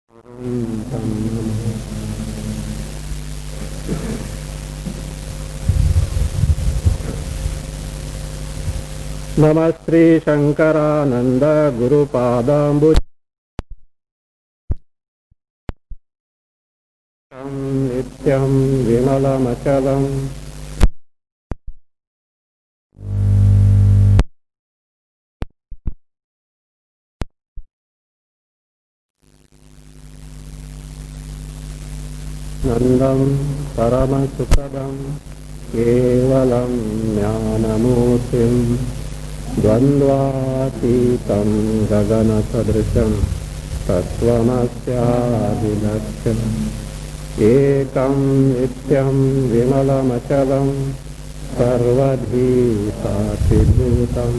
नमः श्री शंकरानंद गुरुपादांबुज नित्यं विमलमचलं नंदं परमसुखदं केवलं ज्ञानमूर्तिं द्वन्द्वातीतं गगनसदृशं तत्त्वमस्यादिलक्ष्यम् एकं नित्यं विमलमचलं सर्वधी साक्षिभूतं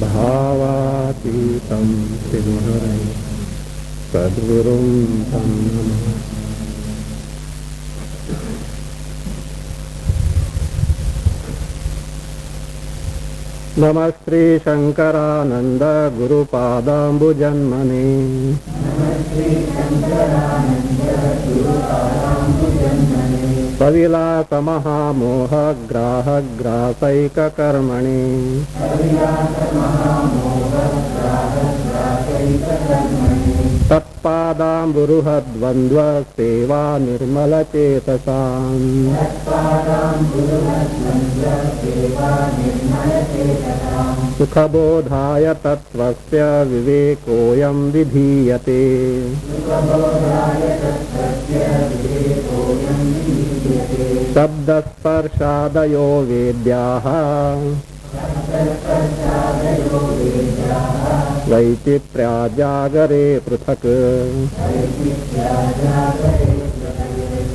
भावातीतं सिंहरै सद्गुरुं तं नमः। नमः श्री शंकरानंद गुरुपादांबुजन्मने सविलासमहामोहग्राहग्रासैककर्मणि तत्पादांबुरुहद्वन्द्वसेवा निर्मलचेतसाम् सुखबोधाय तत्त्वस्य विवेकोऽयं विधीयते शब्दस्पर्शादयो वेद्याः वैचित्र्याजागरे पृथक्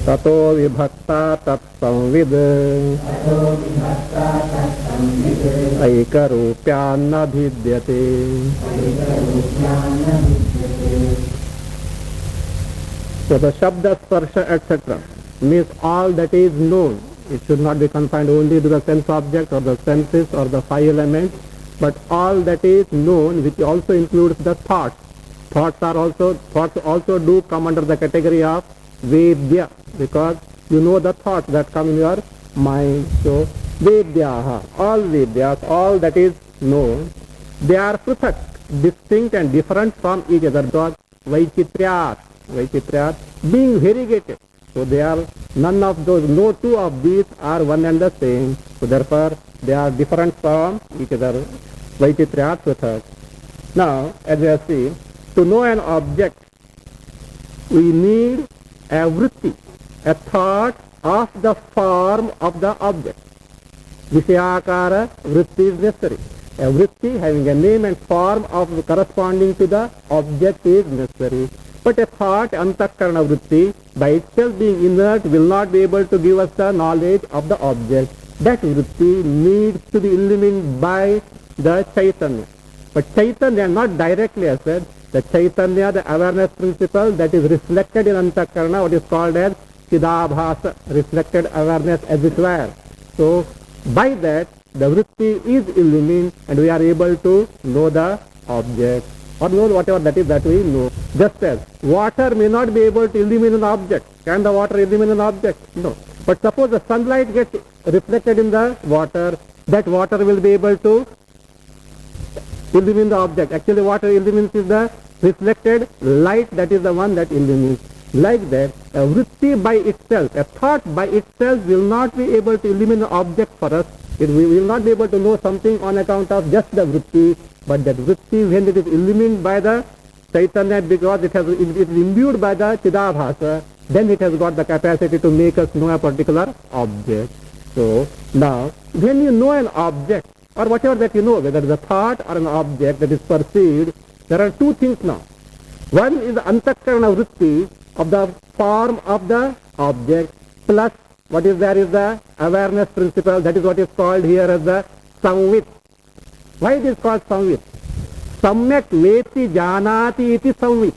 ततो विभक्ता तत्संविद् ऐकरूप्यान्न भिद्यते। So the Shabda, Sparsha, etc. means all that is known. It should not be confined only to the sense object or the senses or the five elements, but all that is known, which also includes the thoughts. Thoughts also do come under the category of Vedya, because you know the thoughts that come in your mind. So Vedyaha, all Vedyas, all that is known, they are pruthak, distinct and different from each other, because Vaichitriyat, being variegated. So they are none of those, no two of these are one and the same. So therefore they are different from each other. Vaichitriyat pruthak. Now, as we have seen, to know an object, we need a vritti, a thought of the form of the object. Vishayakara vritti is necessary. A vritti having a name and form of corresponding to the object is necessary. But a thought, antakarana vritti, by itself being inert, will not be able to give us the knowledge of the object. That vritti needs to be illumined by the Chaitanya. But Chaitanya, not directly as said, the Chaitanya, the awareness principle that is reflected in antakarana, what is called as Chidabhasa, reflected awareness as it were. So by that, the vritti is illumined and we are able to know the object, or know whatever that is that we know. Just as water may not be able to illumine an object. Can the water illumine an object? No. But suppose the sunlight gets reflected in the water, that water will be able to illumine the object. Actually water illumines is the reflected light, that is the one that illumines. Like that, a vritti by itself, a thought by itself will not be able to illumine the object for us. We will not be able to know something on account of just the vritti, but that vritti, when it is illumined by the Chaitanya, because it is imbued by the Chidabhasa, then it has got the capacity to make us know a particular object. So now, when you know an object, or whatever that you know, whether it is a thought or an object that is perceived, there are two things now. One is the antakarana vritti of the form of the object, plus what is there is the awareness principle, that is what is called here as the samvit. Why it is called samvit? Samyak veti janati iti samvit.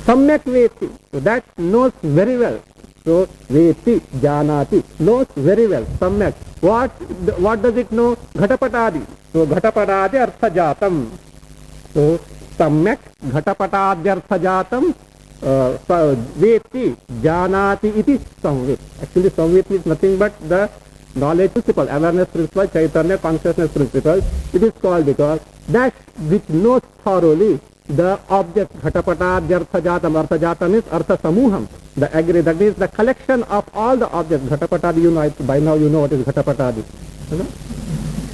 Samyak veti, so that knows very well. So veti janati, knows very well. Samyak. What does it know? Ghatapatadi. So Ghatapatadi artha jatam. So सम्यक घटपटाद्यर्थ जातम वेत्ति जानाति इति संवित. Actually Sambit means nothing but the knowledge principle, awareness principle, chaitanya consciousness principle. It is called because that which knows thoroughly the object ghatapatadyartha jatam. Artha jatam is artha samuham. The agree, that means the collection of all the objects. Ghatapatadi, you know, by now you know what is ghatapatadi. You know?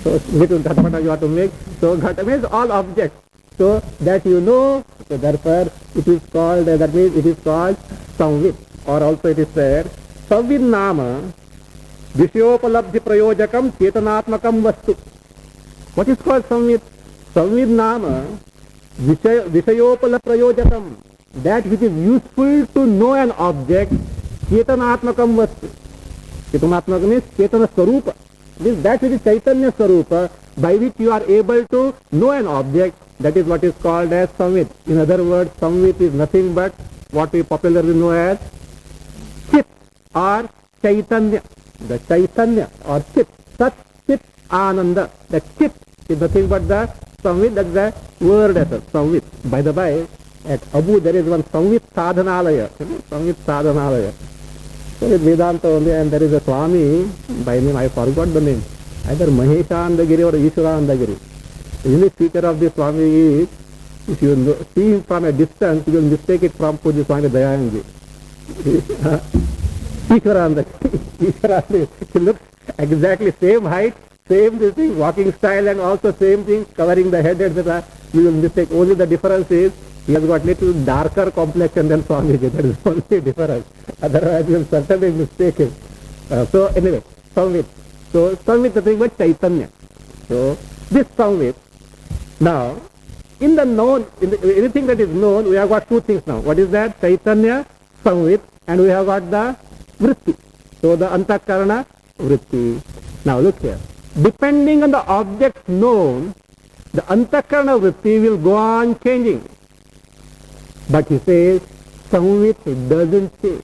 So little ghatapata you have to make. So ghata means all objects. So that you know, so therefore it is called, that means it is called samvit. Or also it is said, samvit nama vishayopalabdhi prayojakam chetanatmakam vastu. What is called samvit? Samvit nama vishayopala prayojakam. That which is useful to know an object, chetanatmakam vastu. Chetanatmakam means chetana swarupa. Means that which is chaitanya swarupa, by which you are able to know an object. That is what is called as samvit. In other words, samvit is nothing but what we popularly know as chit or chaitanya. The chaitanya or chit, sat chit ananda. The chit is nothing but the samvit, that's the word as a samvit. By the by, at Abu there is one samvit sadhanalaya. Samvit sadhanalaya. So it's Vedanta only, and there is a Swami, by name I forgot the name, either Maheshandagiri or Ishwarandagiri. The unique feature of this Swami is, if you see him from a distance, you will mistake it from Puja Swami Dayanand. Ishwarandagiri. He looks exactly same height, same this thing, walking style, and also same thing, covering the head, etc. You will mistake. Only the difference is, he has got little darker complexion than Swamiji. That is only difference. Otherwise, you will certainly mistake him. So anyway, samvit. So samvit is nothing but chaitanya. So this samvit. Now, in the known, anything that is known, we have got two things now. What is that? Chaitanya, samvit, and we have got the vritti. So the antakarana, vritti. Now look here. Depending on the object known, the antakarana vritti will go on changing. But he says, samvit doesn't change.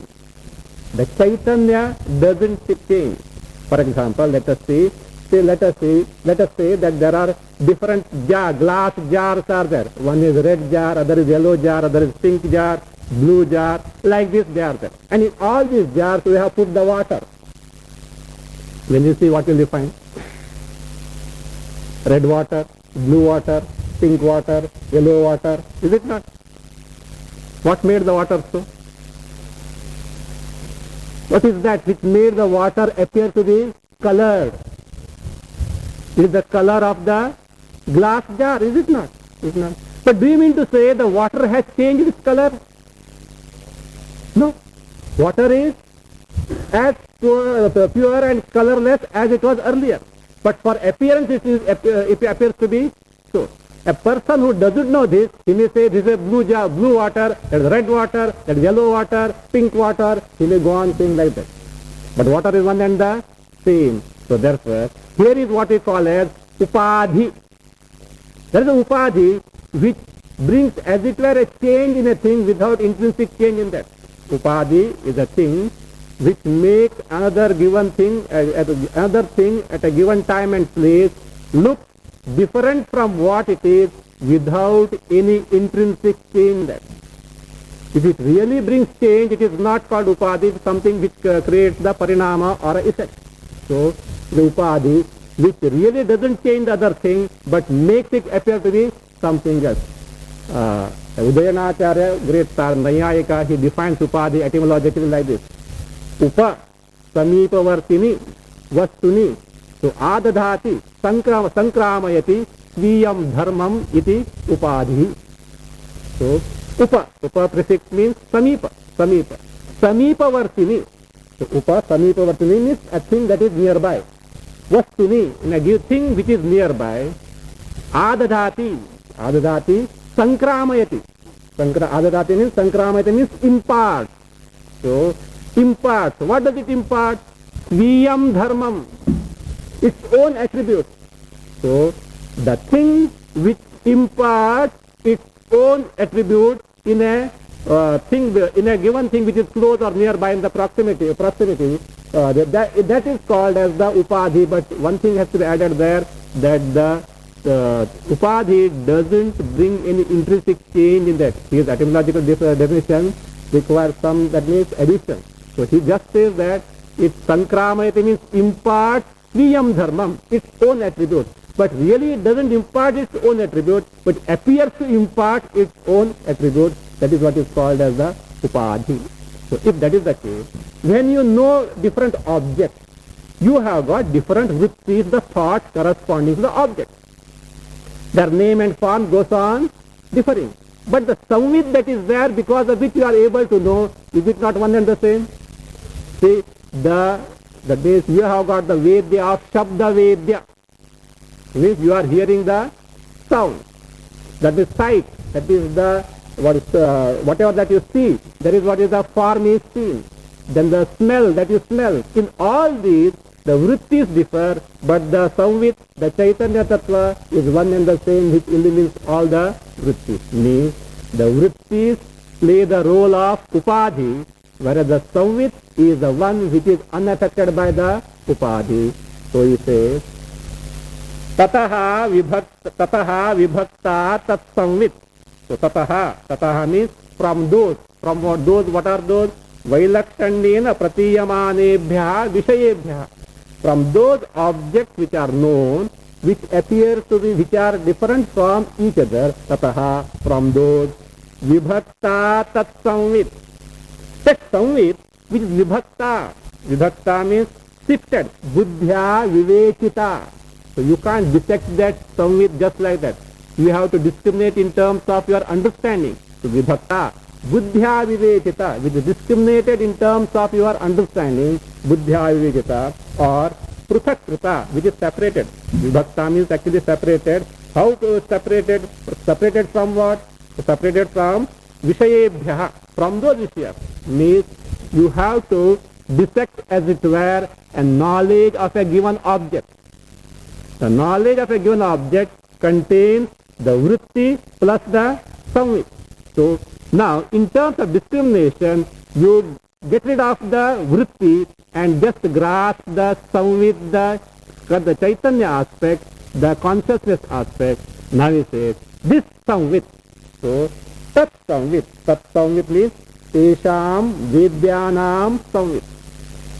The chaitanya doesn't change. For example, let us say that there are different glass jars are there. One is red jar, other is yellow jar, other is pink jar, blue jar, like this they are there. And in all these jars we have put the water. When you see, what will you find? Red water, blue water, pink water, yellow water, is it not? What made the water so? What is that which made the water appear to be colored? It is the color of the glass jar, is it not? Is not. But do you mean to say the water has changed its color? No. Water is as pure and colorless as it was earlier. But for appearance it appears to be so. A person who doesn't know this, he may say this is blue water, that is red water, that is yellow water, pink water. He may go on saying like that. But water is one and the same. So therefore, here is what we call as upadhi. There is a upadhi which brings as it were a change in a thing without intrinsic change in that. Upadhi is a thing which makes another thing at a given time and place look different from what it is without any intrinsic change there. If it really brings change, it is not called upadhi, it is something which creates the parinama or effect. So the upadhi which really doesn't change the other thing but makes it appear to be something else. Udayanacharya, great Nayayika, he defines upadhi etymologically like this. Upa samipavartini vastuni. So adadhati sankramayati sviyam dharmam iti upadhi. So upa prefix means samipa. Samipavartini. So upa samipavartini means a thing that is nearby. Vastuni, in a thing which is nearby. Adadhati sankramayati. Adadhati means sankramayati means impart. So impart. What does it impart? Sviyam dharmam. Its own attribute. So the thing which imparts its own attribute in a given thing which is close or nearby in the proximity, that is called as the upadhi. But one thing has to be added there, that the Upadhi doesn't bring any intrinsic change in that. His etymological definition requires some, that means addition. So he just says that it sankramayati means imparts sviyam dharmam, its own attribute. But really it doesn't impart its own attribute, but appears to impart its own attribute. That is what is called as the upadhi. So if that is the case, when you know different objects, you have got different vrittis, the thoughts corresponding to the object. Their name and form goes on differing. But the samvit that is there, because of which you are able to know, is it not one and the same? See, you have got the Vedya of Shabda Vedya. Means you are hearing the sound. That is sight. That is the whatever that you see. That is what is the form is seen. Then the smell that you smell. In all these, the vrittis differ, but the samvit, the Chaitanya Tattva is one and the same, which eliminates all the vrittis. Means the vrittis play the role of upadhi, whereas the samvit is the one which is unaffected by the upadhi. So he says, tataha vibhakta tat samvit. So tataha means from those. From those, what are those? Vailakshanyena pratiyamanebhya vishayebhya. From those objects which are known, which appear to be, which are different from each other, tataha, from those, vibhakta tat samvit. That samvit, which is vibhakta. Vibhakta means sifted, buddhya vivechita. So you can't dissect that samvit just like that. You have to discriminate in terms of your understanding. So vibhakta, buddhya vivechita, which is discriminated in terms of your understanding, buddhya vivechita, or pruthakrita, which is separated. Vibhakta means actually separated. How to separated? Separated from what? Separated from vishayebhya, from those vishayas. Means you have to dissect, as it were, a knowledge of a given object. The knowledge of a given object contains the vritti plus the samvit. So now, in terms of discrimination, you get rid of the vritti and just grasp the samvit, the Chaitanya aspect, the consciousness aspect. Now he says, this samvit. So, tat samvit means tesham vedyanam samvit.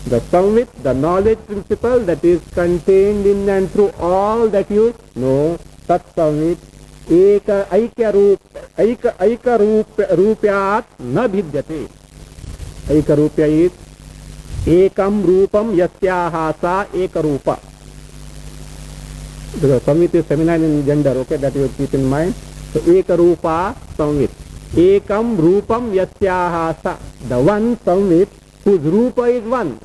The samvit, the knowledge principle that is contained in and through all that you know, tat samvit, aika rupyat na bhidyate. Aika rupya is ekam rupam yasyaha sa eka rupa. The samvit is feminine in gender, okay, that you keep in mind. So eka rupa samvit. Ekam rupam yasyaha sa. The one samvit whose rupa is one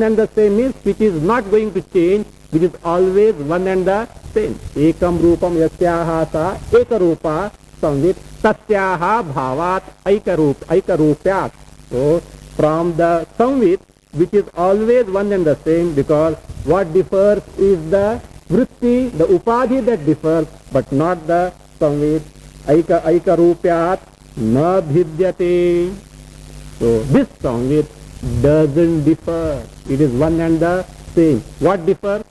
and the same means which is not going to change, which is always one and the same. Ekam rupam yasyaha sa eka rupa samvit tasyaha bhavat aika rupyat. So from the samvit, which is always one and the same, because what differs is the vritti, the upadhi that differs, but not the samvit. Aika rupyat na bhidyate. So this samvit doesn't differ. It is one and the same. What differs?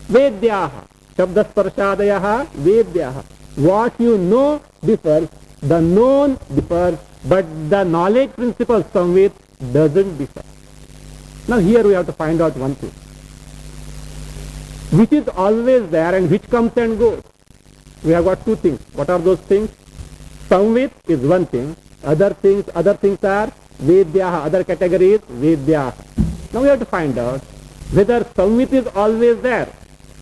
Vedyaha. Shabda sparshadayaha vedyaha. What you know differs, the known differs, but the knowledge principle samvit doesn't differ. Now here we have to find out one thing, which is always there and which comes and goes. We have got two things. What are those things? Samvit is one thing. Other things are vedyaha. Other categories vedyaha. Now we have to find out whether samvit is always there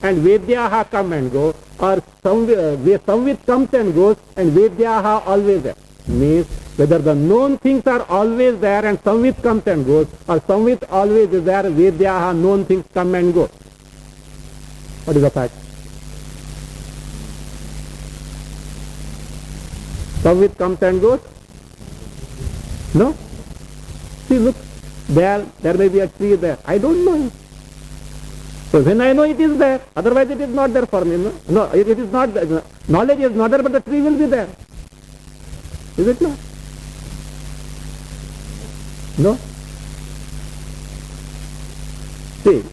and vedyaha come and go, or samvit comes and goes and vedyaha always there. Means whether the known things are always there and samvit comes and goes, or samvit always is there, vedyaha, known things come and go. What is the fact? Samvit comes and goes? No? See, look, there may be a tree there. I don't know it. So when I know it is there, otherwise it is not there for me. No, it is not there. Knowledge is not there, but the tree will be there. Is it not? No? See, you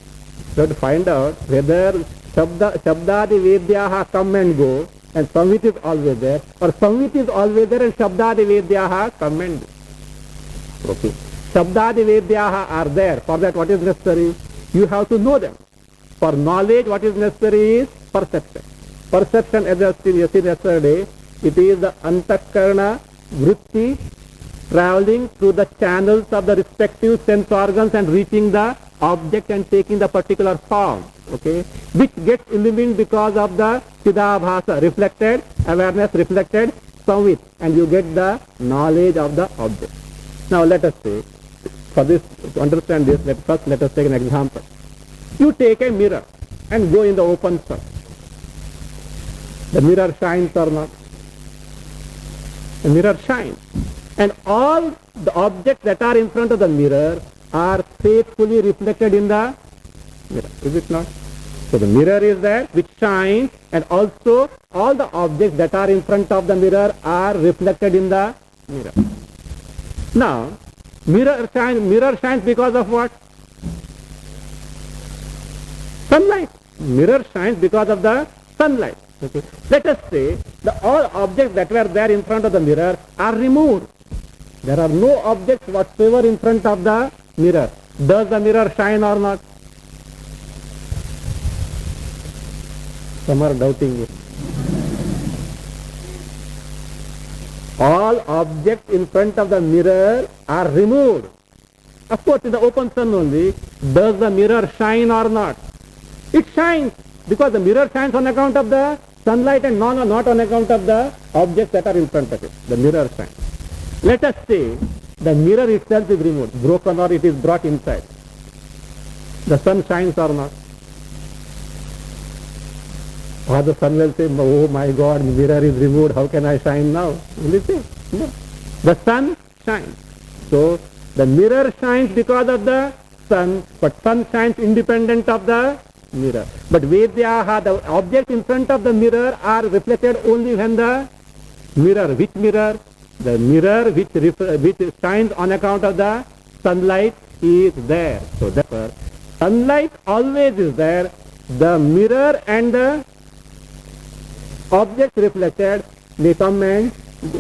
have to find out whether Shabdadi Vedyaha come and go, and Samvit is always there, or Samvit is always there and Shabdadi Vedyaha come and go. Okay. Shabdadi Vedyaha are there. For that, what is necessary? You have to know them. For knowledge, what is necessary is perception. Perception, as I said yesterday, it is the antakarana vritti traveling through the channels of the respective sense organs and reaching the object and taking the particular form, okay, which gets illumined because of the Chidabhasa, reflected, awareness reflected, samvit, and you get the knowledge of the object. Now let us say, for this, to understand this, let us take an example. You take a mirror and go in the open sun. The mirror shines or not? The mirror shines. And all the objects that are in front of the mirror are faithfully reflected in the mirror. Is it not? So the mirror is there which shines, and also all the objects that are in front of the mirror are reflected in the mirror. Now, mirror shines because of what? Sunlight. Mirror shines because of the sunlight. Okay. Let us say all objects that were there in front of the mirror are removed. There are no objects whatsoever in front of the mirror. Does the mirror shine or not? Some are doubting it. All objects in front of the mirror are removed. Of course, in the open sun only, does the mirror shine or not? It shines, because the mirror shines on account of the sunlight and not on account of the objects that are in front of it. The mirror shines. Let us say the mirror itself is removed, broken, or it is brought inside. The sun shines or not? Or the sun will say, oh my God, mirror is removed, how can I shine now? Will it say? No. The sun shines. So the mirror shines because of the sun, but sun shines independent of the mirror. But Vedyaha, the objects in front of the mirror are reflected only when the mirror, which mirror? The mirror which shines on account of the sunlight is there. So therefore, sunlight always is there. The mirror and the objects reflected, they come and go.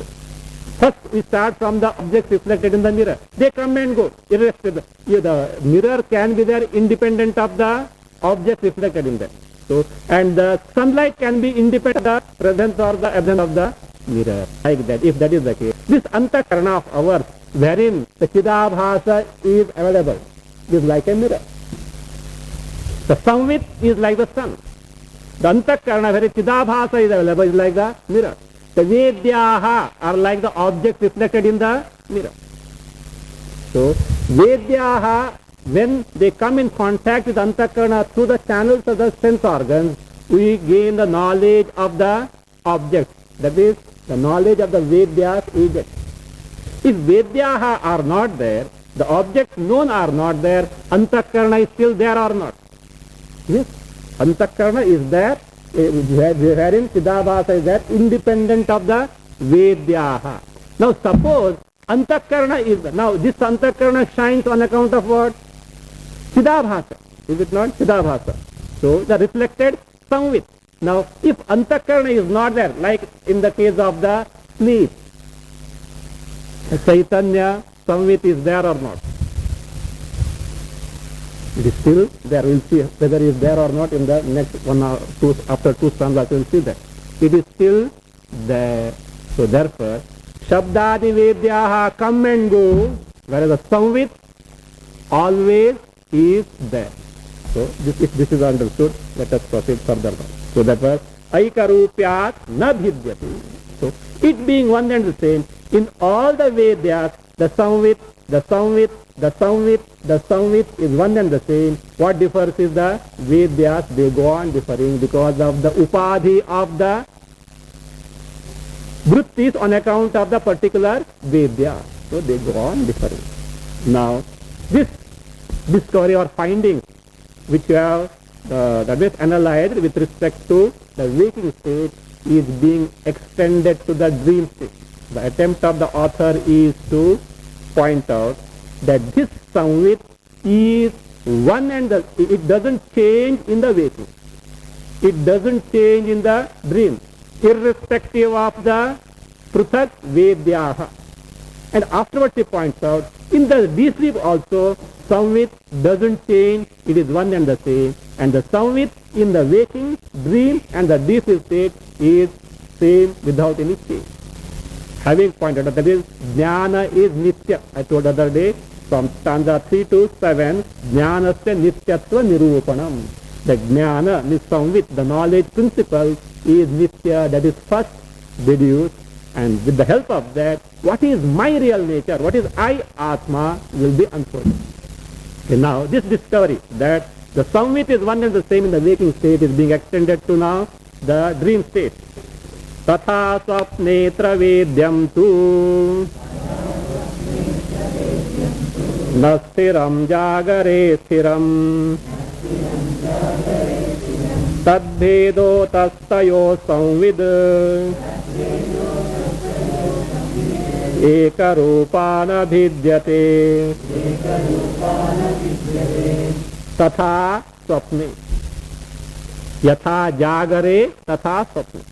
First we start from the objects reflected in the mirror. They come and go, irrespective. The mirror can be there independent of the objects reflected in them. So, and the sunlight can be independent of the presence or the absence of the mirror. Like that, if that is the case. This antakarana of ours, wherein the Chidabhasa is available, is like a mirror. The samvit is like the sun. The antakarana, where Chidabhasa is available, is like the mirror. The Vedyaha are like the objects reflected in the mirror. So, Vedyaha, when they come in contact with antakarana through the channels of the sense organs, we gain the knowledge of the objects. That is, the knowledge of the Vedyas we get. If Vedyaha are not there, the objects known are not there, antakarana is still there or not? Yes, antakarana is there, wherein Chidabhasa is there, independent of the Vedyaha. Now suppose antakarana is there. Now this antakarana shines on account of what? Chidabhasa. Is it not? Chidabhasa. So the reflected samvit. Now if antakarana is not there, like in the case of the sleep, Chaitanya samvit is there or not? It is still there. We will see whether it is there or not in the next one or two, after two stanzas we will see that. It is still there. So therefore, Shabdadi Vedyaha come and go, whereas the samvit always is there. So if this is understood, let us proceed further now. So that was Aikarupyat na bhidyati. So it being one and the same, in all the Vedyas, the samvit is one and the same. What differs is the Vedyas, they go on differing because of the upadhi of the vrittis on account of the particular Vedya. So they go on differing. Now, this discovery or finding which you have that is analyzed with respect to the waking state is being extended to the dream state. The attempt of the author is to point out that this samvit is one and it doesn't change in the waking. It doesn't change in the dream, irrespective of the pruthak vedyaha. And afterwards he points out, in the deep sleep also, samvit doesn't change, it is one and the same. And the samvit in the waking, dream and the deep sleep state is same without any change. Having pointed out that is, jnana is nitya. I told the other day, from stanza 3 to 7, jnanasya nityatva nirupanam. The jnana, means samvit, the knowledge principle is nitya, that is first deduced. And with the help of that, what is my real nature, what is I, Atma, will be unfolded. Okay, now, this discovery that the samvit is one and the same in the waking state is being extended to now the dream state. Tatha swapnetra vedyam tu nastiram jagare stiram tadbhedo tastayo samvid ekarupana bhidyate tatha swapne yatha jagare tatha swapne.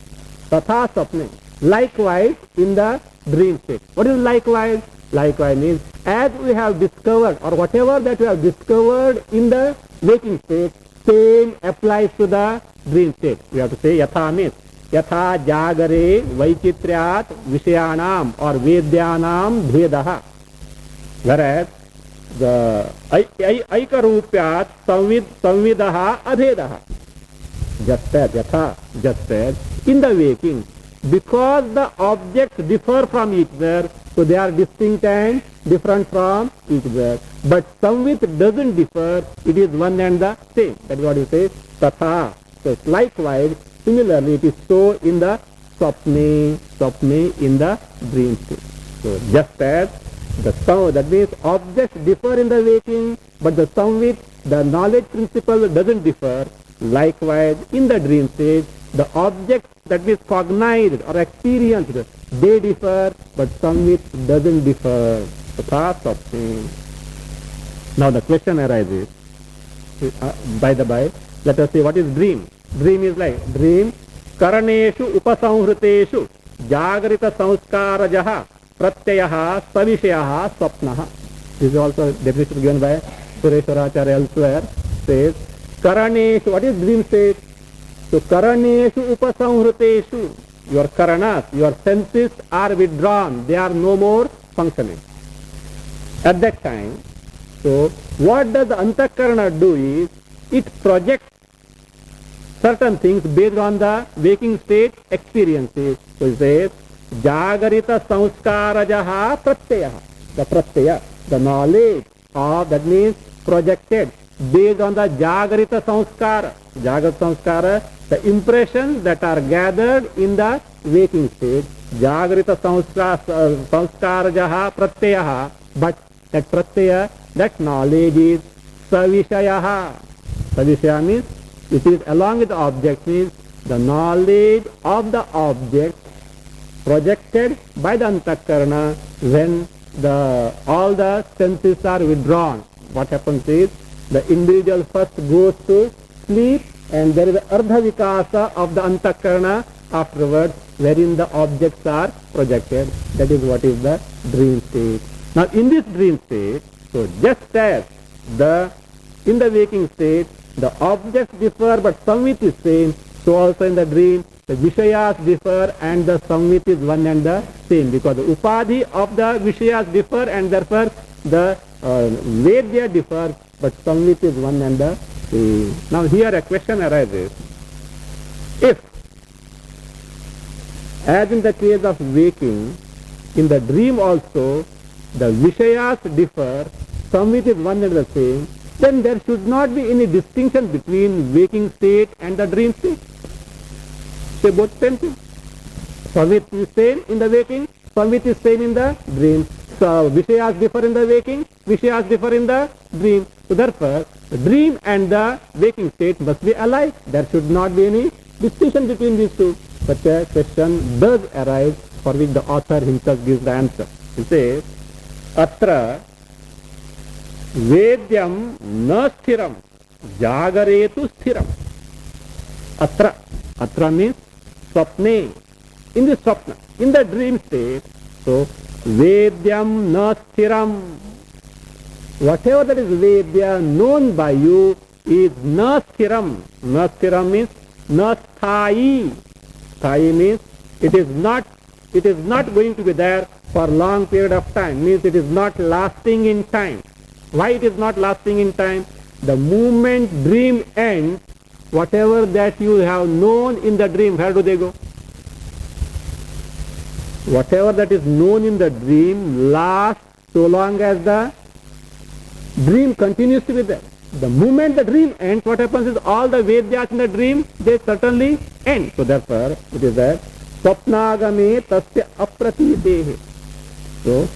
Tatha swapne. Likewise in the dream state. What is likewise? Likewise means as we have discovered, or whatever that we have discovered in the waking state, same applies to the dream state. We have to say yatha means yatha jagare vaikitryat vishayanam or vedyanam bhedaha. Whereas the aikarupyat samvidaha abhedaha. Just as yatha, just as in the waking, because the objects differ from each other, so they are distinct and different from each other. But samvit doesn't differ, it is one and the same. That is what you say, tatha. So likewise, similarly it is so in the swapne in the dream state. So just as the sound, that means objects differ in the waking, but the samvit, the knowledge principle doesn't differ. Likewise, in the dream state, the objects that is cognized or experienced, they differ, but samvit doesn't differ. Now the question arises, by the by, let us say what is dream. Dream is like, dream, karaneshu upasamhriteshu jagrita samskarajaha pratyayaha savishayaha swapnaha. This is also definition given by Sureshwaracharya elsewhere, says, karaneshu, what is dream state? So karaneshu upasamhriteshu, your karanas, your senses are withdrawn, they are no more functioning. At that time, so what does the antakarana do is, it projects certain things based on the waking state experiences. So it says, jagarita samskarajaha pratyayaha, the pratyaya, the knowledge of, that means projected based on the jagarita samskara. Jagarita samskara, the impressions that are gathered in the waking state. Jagarita samskarajaha pratyayaha, but that pratyaya, that knowledge is savishayaha. Savishaya means, it is along with the object, means the knowledge of the object projected by the antakarana when all the senses are withdrawn. What happens is, the individual first goes to sleep and there is an ardha vikasa of the antakarana afterwards, wherein the objects are projected. That is what is the dream state. Now in this dream state, so just as in the waking state, the objects differ but samvit is same, so also in the dream, the vishayas differ and the samvit is one and the same, because the upadhi of the vishayas differ and therefore the vedya differ, but samvit is one and the same. Now here a question arises, if, as in the case of waking, in the dream also the vishayas differ, samvit is one and the same, then there should not be any distinction between waking state and the dream state. Say both same thing. Samvit is same in the waking, samvit is same in the dream. So vishayas differ in the waking, vishayas differ in the dream. So therefore, the dream and the waking state must be alike. There should not be any distinction between these two. Such a question does arise, for which the author himself gives the answer. He says, Atra Vedyam na sthiram, jagaretu sthiram. Atra. Atra means swapne. In the swapna, in the dream state. So, Vedyam na sthiram. Whatever that is Vedya known by you is na sthiram. Na sthiram means na sthayi. Sthayi means it is not going to be there for long period of time. Means it is not lasting in time. Why it is not lasting in time? The moment dream ends, whatever that you have known in the dream, where do they go? Whatever that is known in the dream lasts so long as the dream continues to be there. The moment the dream ends, what happens is all the Vedyas in the dream, they certainly end. So therefore, it is that Swapnagame tasya apratitehe. So,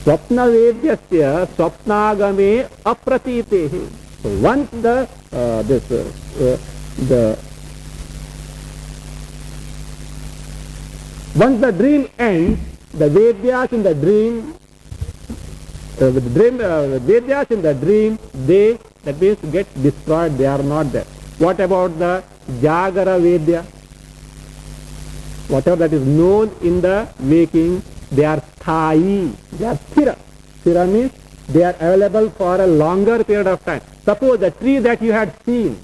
Swapna Vedyasya Swapnagame apratitehe. So once once the dream ends, the Vedyas in the dream, Vedyas in the dream, that means get destroyed, they are not there. What about the Jagara Vedya? Whatever that is known in the waking, they are sthayi, they are sthira. Sthira means they are available for a longer period of time. Suppose the tree that you had seen,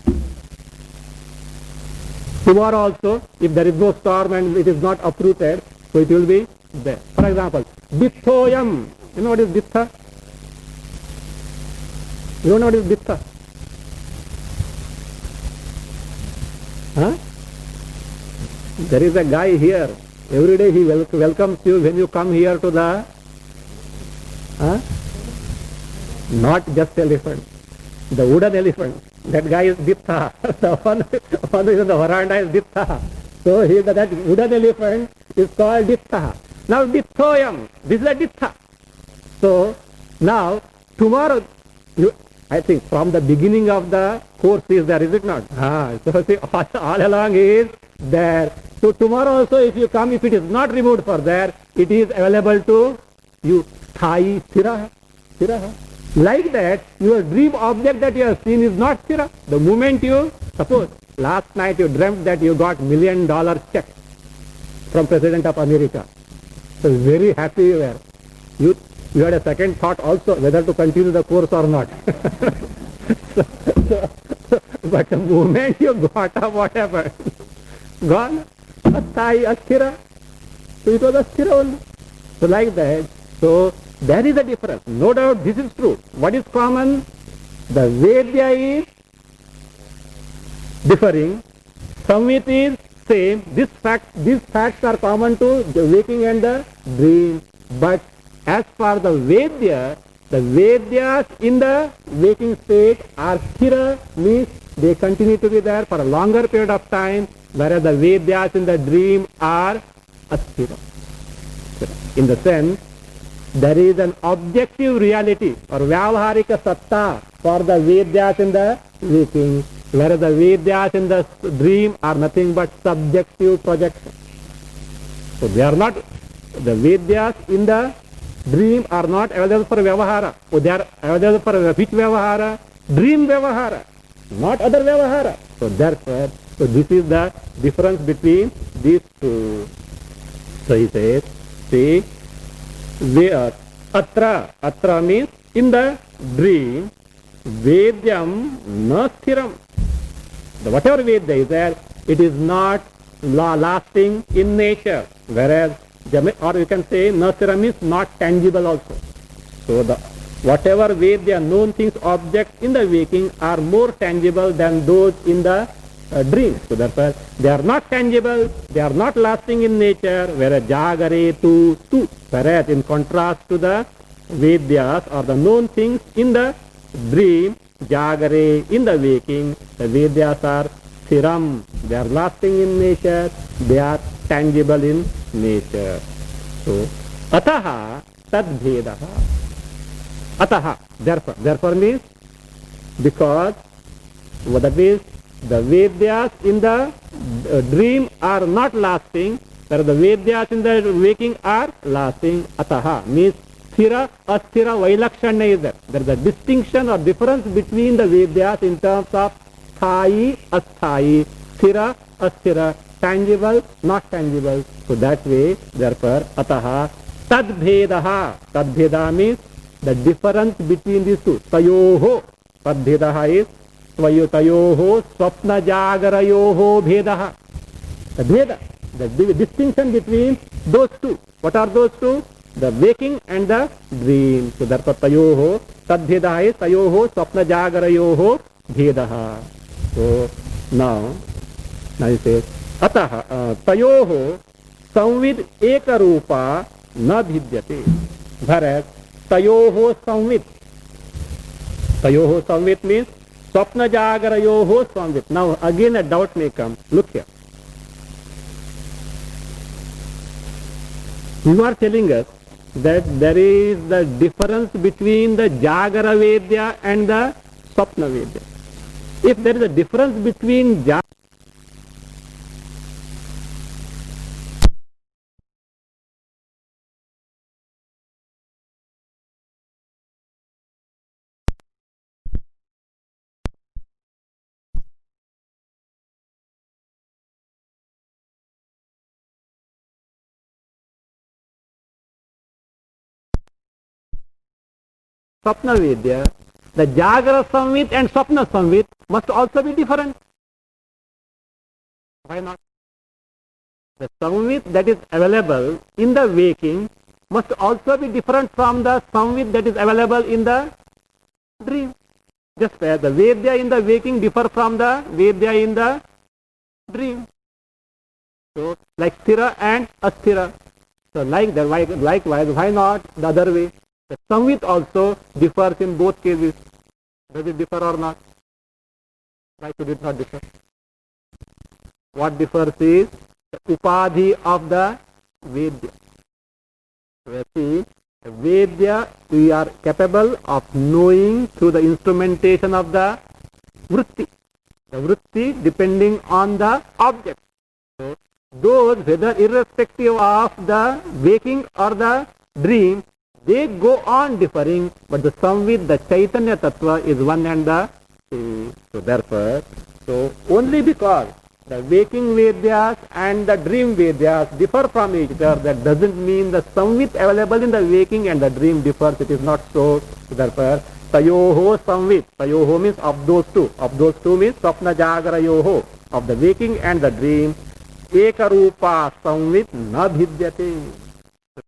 tomorrow also, if there is no storm and it is not uprooted, so it will be there. For example, Dithoyam. You know what is Ditha? You don't know what is Ditha? Huh? There is a guy here. Every day he welcomes you when you come here to the... Not just elephant. The wooden elephant. That guy is Ditha. The one who is in the veranda is Ditha. So that wooden elephant is called Ditha. Now Dithoyam. This is a Ditha. So now tomorrow, I think from the beginning of the course is there, is it not? So see, all along is there. So tomorrow also if you come, if it is not removed for there, it is available to you. Sthai, sthira. Like that, your dream object that you have seen is not sthira. The moment you, suppose, last night you dreamt that you got $1 million check from President of America. So very happy you were. You had a second thought also whether to continue the course or not. But the moment you got up, what happened? Gone. Asthai, asthira. So it was asthira only. So like that. So there is a difference. No doubt this is true. What is common? The Vedya is differing. Samvit is same. These facts are common to the waking and the dream. But as for the Vedyas in the waking state are sthira, means they continue to be there for a longer period of time, whereas the Vedyas in the dream are asthira. In the sense, there is an objective reality or vyavaharika satta for the Vedyas in the waking, whereas the Vedyas in the dream are nothing but subjective projection. So they are not, the Vedyas in the dream are not available for Vyavahara. So they are available for which Vyavahara? Dream Vyavahara, not other Vyavahara. So therefore, so this is the difference between these two. So he says, see, Atra means in the dream, Vedyam na sthiram. Whatever Vedya is there, it is not lasting in nature. Whereas, or you can say, na sthiram means not tangible also. So whatever Vedya known things, objects in the waking are more tangible than those in the dream. So therefore, they are not tangible, they are not lasting in nature, whereas Jagare tu. Whereas in contrast to the Vedyas or the known things in the dream, Jagare in the waking, the Vedyas are sthiram. They are lasting in nature, they are tangible in nature. So, ataha tadbhedaha. Ataha, therefore means because, that means the Vedyas in the dream are not lasting, whereas the Vedyas in the waking are lasting. Ataha means sthira, asthira, vailakshanya is there. There is a distinction or difference between the Vedyas in terms of sthai, asthai. sthira, asthira, tangible, not tangible. So that way, therefore, ataha tadbhedaha. Tadbheda means the difference between these two. Tayoho. Tadbhedaha is tayoho swapna jagarayoho bhedaha. The bheda, the distinction between those two. What are those two? The waking and the dream. So therefore, tayoho tadbhedaha is tayoho swapna jagarayoho bhedaha. So now he says, ataha tayoho samvid ekarupa na bhidyate. Whereas tayoho samvid means swapna jagarayoho samvid. Now again a doubt may come. Look here. You are telling us that there is the difference between the Jagara Vedya and the Swapna Vedya. If there is a difference between Swapna Vedya, the Jagara Samvit and Swapna Samvit must also be different. Why not? The Samvit that is available in the waking must also be different from the Samvit that is available in the dream. Just where the Vedya in the waking differ from the Vedya in the dream. So, like Sthira and Asthira. So, likewise, why not the other way? The Samvit also differs in both cases. Does it differ or not? Why should it not differ? What differs is the Upadhi of the Vedya. So, see, the Vedya we are capable of knowing through the instrumentation of the Vritti. The Vritti depending on the object. So, those, whether irrespective of the waking or the dream, they go on differing, but the Samvit, the Chaitanya Tattva is one and the same. So therefore, only because the waking Vedyas and the dream Vedyas differ from each other, that doesn't mean the Samvit available in the waking and the dream differs. It is not so. Therefore, Tayoho Samvit. Tayoho means of those two. Of those two means Swapna Jagara Yoho. Of the waking and the dream, Ekarupa Samvit na bhidyate.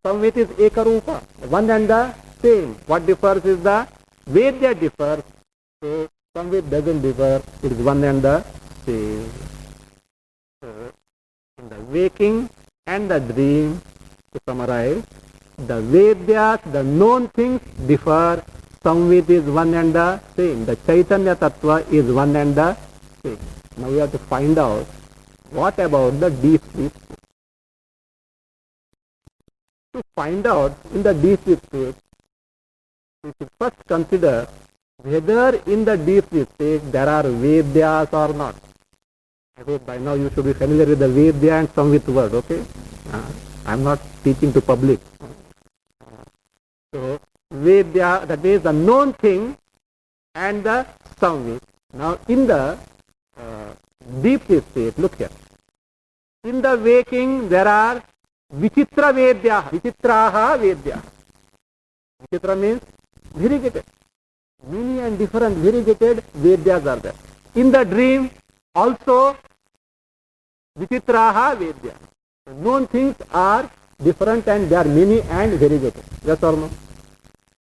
Samvit is Ekarupa, one and the same. What differs is the Vedya differs. So Samvit doesn't differ, it is one and the same. So in the waking and the dream, to summarize, the Vedyas, the known things differ, Samvit is one and the same. The Chaitanya Tattva is one and the same. Now we have to find out what about the deep sleep. To find out in the deep sleep state, we should first consider whether in the deep sleep state there are Vedyas or not. I hope by now you should be familiar with the Vedya and Samvit word, okay? I am not teaching to public. So, Vedya, that is the known thing, and the Samvit. Now, in the deep sleep state, look here. In the waking, there are Vichitra Vedya, Vichitraha Vedya. Vichitra means variegated. Many and different variegated Vedyas are there. In the dream, also Vichitraha Vedya. Known things are different and they are many and variegated. Yes or no?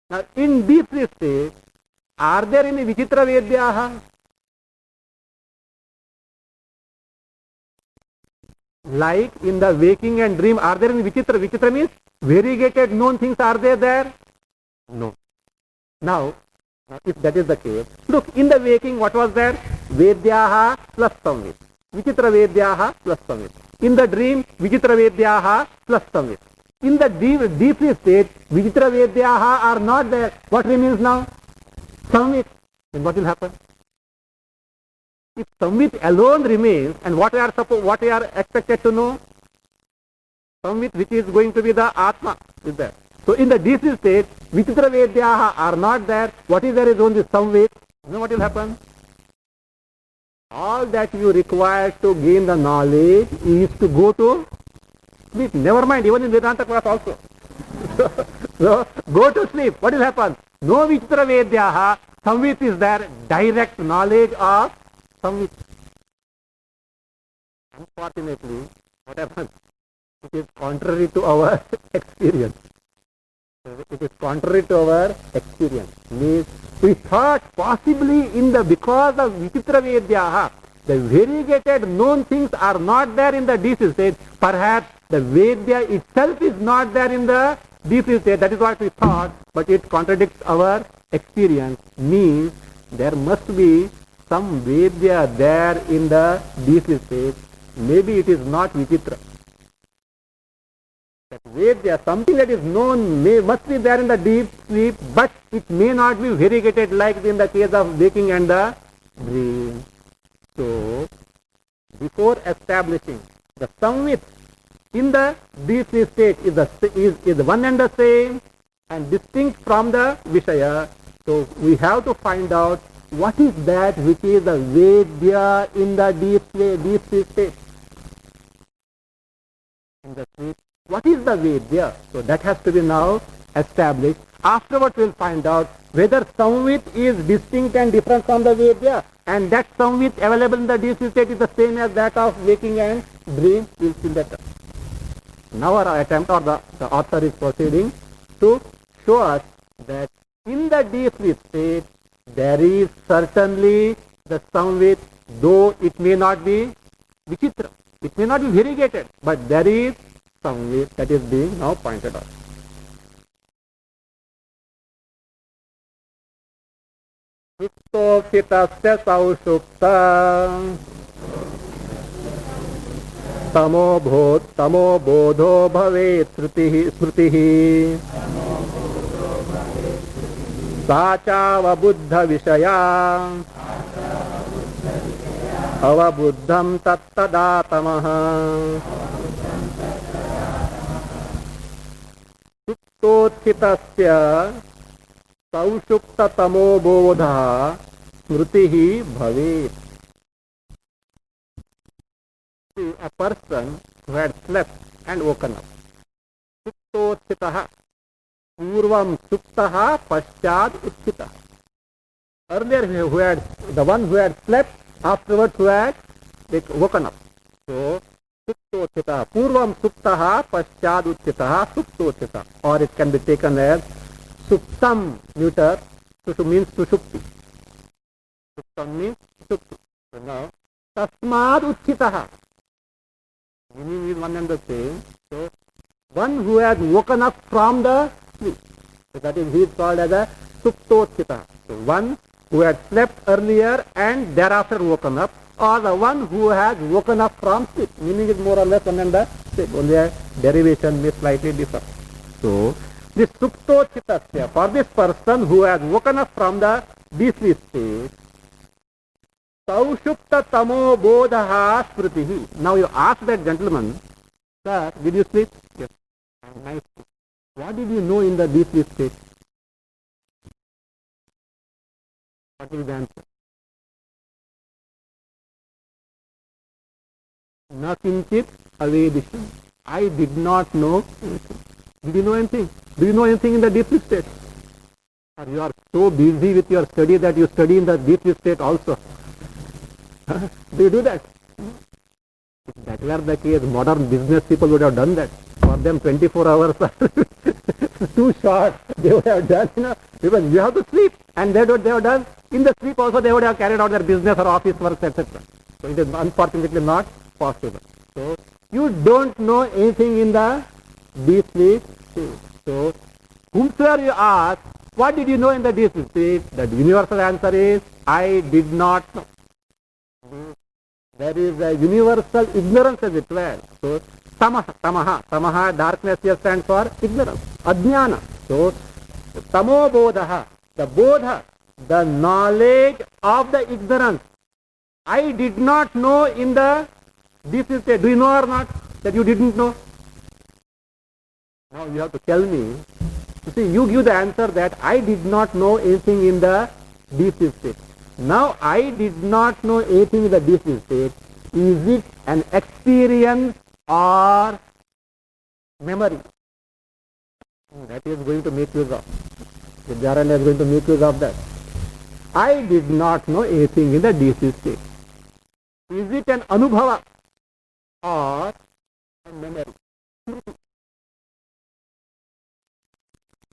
Now, in deep sleep state, are there any Vichitra Vedyaha? Like in the waking and dream, are there any Vichitra? Vichitra means variegated known things, are they there? No. Now, if that is the case, look, in the waking, what was there? Vedyaha plus Samvit. Vichitra Vedyaha plus Samvit. In the dream, Vichitra Vedyaha plus Samvit. In the deep sleep state, Vichitra Vedyaha are not there. What remains now? Samvit. Then what will happen? If Samvit alone remains, and what we are expected to know? Samvit, which is going to be the Atma, is there. So in the deep sleep state, Vichitra Vedyaha are not there. What is there is only Samvit. You know what will happen? All that you require to gain the knowledge is to go to sleep. Never mind, even in Vedanta class also. So, go to sleep. What will happen? No Vichitra Vedyaha. Samvit is there. Direct knowledge of Samvit. Unfortunately, what happens? It is contrary to our experience. It is contrary to our experience. Means we thought possibly because of Vichitra Vedyaha, the variegated known things are not there in the deep state. Perhaps the Vedya itself is not there in the deep state. That is what we thought, but it contradicts our experience. Means there must be some Vedya there in the deep state. Maybe it is not Vichitra. That Vedya, something that is known, must be there in the deep sleep, but it may not be variegated like in the case of waking and the dream. So, before establishing the Samvit in the deep sleep state is one and the same and distinct from the Vishaya. So, we have to find out what is that which is the Vedya in the deep sleep state. In the sleep. What is the Vedya? So that has to be now established. Afterwards we will find out whether Samvit is distinct and different from the Vedya, and that Samvit available in the deep sleep state is the same as that of waking and dream. We will see that. Now our attempt, or the author is proceeding to show us that in the deep sleep state there is certainly the Samvit, though it may not be Vichitra. It may not be variegated, but there is Samvit that is being now pointed out. Suktokhitasya saushupta tamo bodho bhavet smritihi sachava buddha vishaya avabuddham tattadatamah. Suktokhitasya saushuptatamo bodha smritihi bhavet. A person who had slept and woken up. Suktokitaha purvam suptaha paschad utthitaha. Earlier the one who had slept, afterwards who had woken up. So Suktokitaha purvam suptaha paschad utthitaha suktokitaha. Or it can be taken as suptam neuter. Sushu means sushupti. Suptam means sushupti. So now tasmad utthitaha. Meaning is one and the same. So one who has woken up from the sleep. So that is, he is called as a suptokitaha. So one who had slept earlier and thereafter woken up, or the one who has woken up from sleep. Meaning is more or less one and the same. Only a derivation may slightly differ. So this suptochitasya, for this person who has woken up from the deep sleep state, saushupta tamo bodha smritihi. Now you ask that gentleman, sir, did you sleep? Yes. Nice. What did you know in the deep sleep state? What will be the answer? Na kinchit avedisham. I did not know anything. Did you know anything? Do you know anything in the deep sleep state? Or you are so busy with your study that you study in the deep sleep state also? Do you do that? If that were the case, modern business people would have done that. For them 24 hours are too short. They would have done, because you have to sleep. And that what they have done. In the sleep also they would have carried out their business or office work, etc. So it is unfortunately not possible. So you don't know anything in the deep sleep state. So whomsoever you ask, what did you know in the deep sleep state? The universal answer is, I did not know. There is a universal ignorance as it were. So tamaha, darkness here stands for ignorance, ajnana. So tamo bodha, the bodha, the knowledge of the ignorance. I did not know in the deep sleep state. Do you know or not that you didn't know? Now you have to tell me. You see, you give the answer that I did not know anything in the deep sleep state. Now I did not know anything in the DC state. Is it an experience or memory? That is going to make use of. Vidyaranya is going to make use of that. I did not know anything in the DC state. Is it an anubhava or a memory?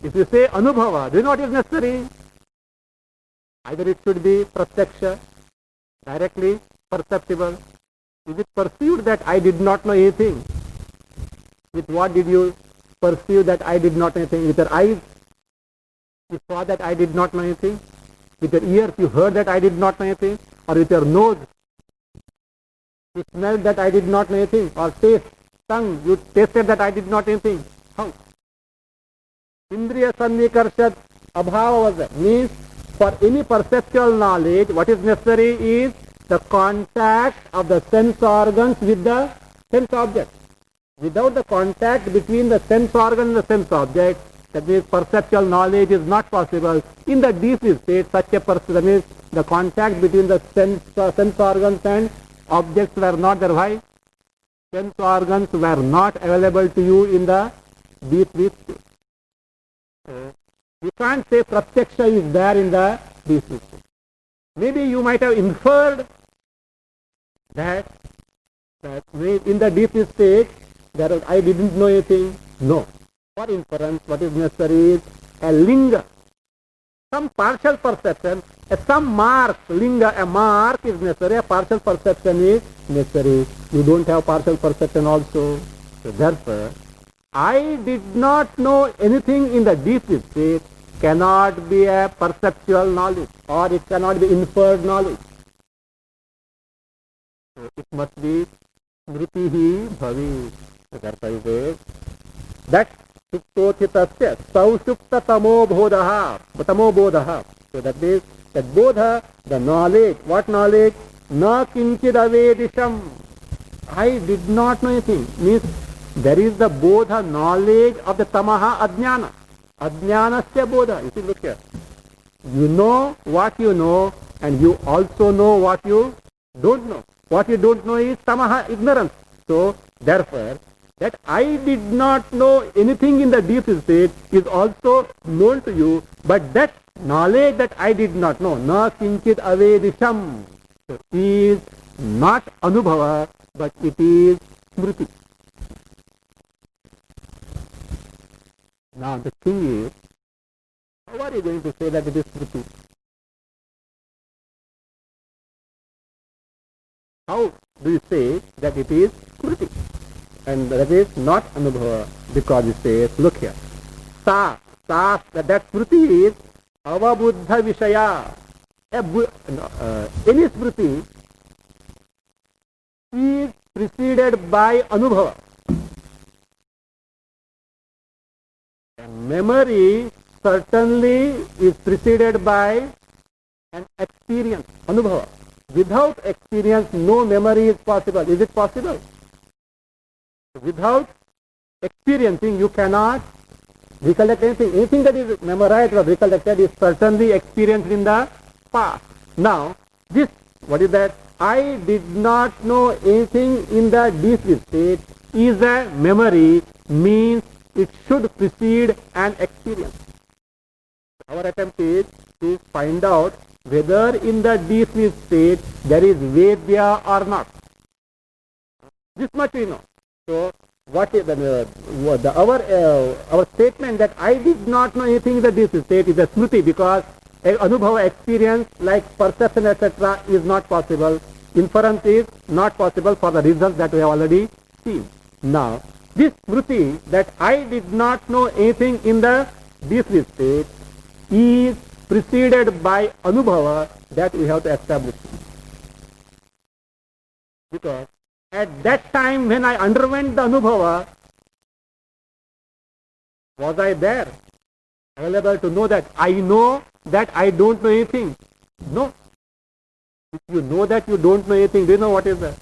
If you say anubhava, then what is necessary? Either it should be pratyaksha, directly perceptible. Is it perceived that I did not know anything? With what did you perceive that I did not know anything? With your eyes, you saw that I did not know anything? With your ears, you heard that I did not know anything? Or with your nose, you smelled that I did not know anything? Or taste, tongue, you tasted that I did not know anything? How? Indriya Sannikarshat Abhava was that. Means for any perceptual knowledge, what is necessary is the contact of the sense organs with the sense object. Without the contact between the sense organ and the sense object, that means perceptual knowledge is not possible. In the deep state, such a person, that means the contact between the sense organs and objects were not there. Why? Sense organs were not available to you in the deep state. You can't say pratyaksha is there in the deep state. Maybe you might have inferred that in the deep state, I didn't know anything. No. For inference, what is necessary is a linga, some partial perception, some mark, linga, a mark is necessary, a partial perception is necessary. You don't have partial perception also. So therefore, I did not know anything in the deep state cannot be a perceptual knowledge, or it cannot be inferred knowledge. So it must be smritihi bhavi. So therefore it is that Suktothitasya Saushupta Tamo Bodha. So that is that Bodha, the knowledge. What knowledge? Na kinchid avedisham. I did not know anything. Means there is the Bodha, knowledge of the Tamaha Ajnana. Ajnanasya Bodha. You see, look here. You know what you know, and you also know what you don't know. What you don't know is Tamaha, ignorance. So therefore, that I did not know anything in the deep state is also known to you, but that knowledge that I did not know, na kinchit avedisham, is not anubhava, but it is smriti. Now the thing is, how are you going to say that it is smriti? How do you say that it is smriti? And that is not anubhava, because it says, look here, that smriti is avabuddha vishaya. Any smriti is preceded by anubhava. A memory certainly is preceded by an experience, anubhava. Without experience, no memory is possible. Is it possible? Without experiencing, you cannot recollect anything. Anything that is memorized or recollected is certainly experienced in the past. Now, this, what is that? I did not know anything in the deep state is a memory, means it should precede an experience. Our attempt is to find out whether in the deep state there is Vedya or not. This much we know. So, what is our statement that I did not know anything in the deep state is a smriti, because anubhava, experience like perception, etc. is not possible. Inference is not possible for the reasons that we have already seen. Now, this smriti that I did not know anything in the deep state is preceded by anubhava that we have to establish. Because at that time when I underwent the anubhava, was I there, available to know that I know that I don't know anything? No. If you know that you don't know anything, do you know what is that?